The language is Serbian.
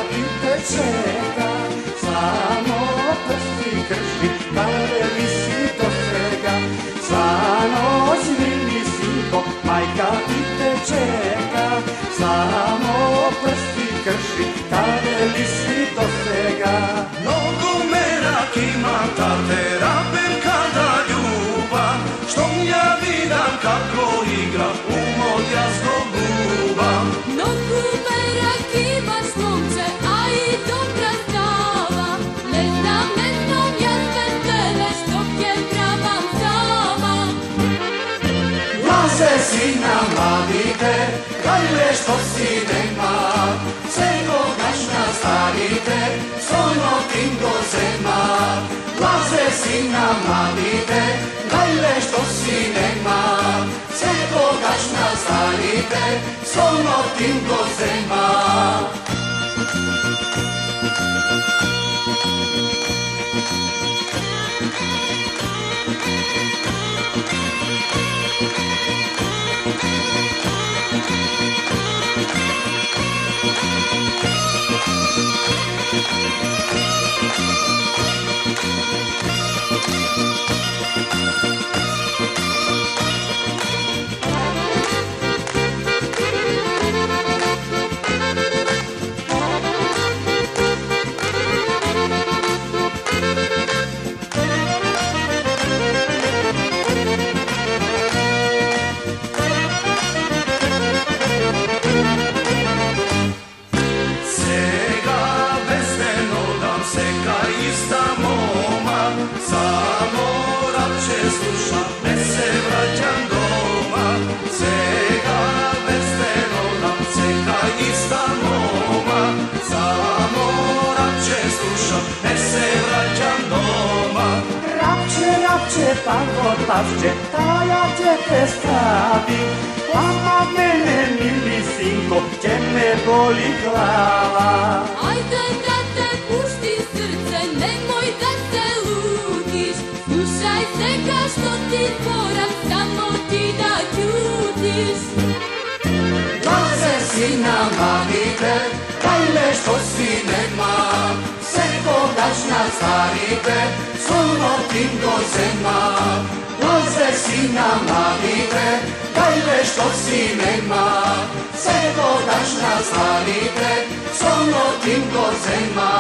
ti te čeka, samo prsti krši, kada visi do svega. Sva noć mili sinko, majka ti te čeka, samo prsti krši, kada visi do svega. Mnogo merak ima ta terapevka da ljuba, što ja vidim kako igra u mog jasnog guba. Mnogo merak imaš momče, a i dobra stava. Ne znam ja sve tebe što je pravam sama. Laze sina mladite, gajle što si nema, cego gašna starite, sono tim do zema. Laze sina mladite, gajle što si nema, cego gašna starite, sono tim do zema. Pavo pašće, taja će te stavi, ama mene mili sinko, će me boli glava. Ajde da te pušti srce, nemoj da se lutiš. Slušaj svega što ti moram, samo ti da ćutiš. Laze sina mladite, gajle što si nema, seko dašna starite, sono tim do zema. Laze sina mladite, gajle što si nema, seko dašna starite, sono tim do zema.